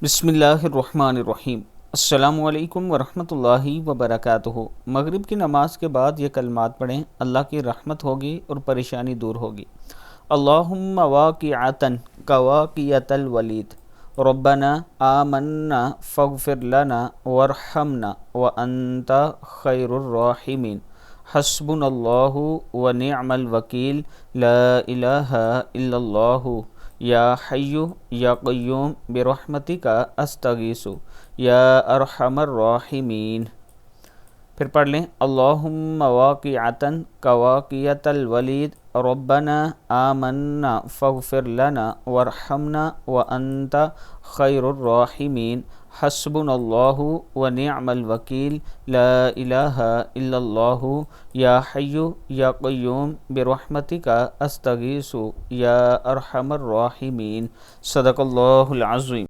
بسم اللہ الرحمن الرحیم۔ السلام علیکم ورحمۃ اللہ وبرکاتہ۔ مغرب کی نماز کے بعد یہ کلمات پڑھیں، اللہ کی رحمت ہوگی اور پریشانی دور ہوگی۔ اللہم واقعتاً کواقعۃ الولید، ربنا آمنا فاغفر لنا وارحمنا وانت خیر الراحمین، حسبنا اللہ ونعم الوکیل، لا الہ الا اللہ، یا حی یا قیوم برحمتک استغیث یا ارحم الراحمین۔ پھر پڑھ لیں، اللہم واقعتاً کواقعۃ الولید، ربنا آمنا فاغفر لنا وارحمنا وانت خیر الراحمین، حسبنا اللہ ونعم الوکیل، لا الہ الا اللہ، یا حی یا قیوم برحمتک استغیث یا ارحم الراحمین۔ صدق اللہ العظیم۔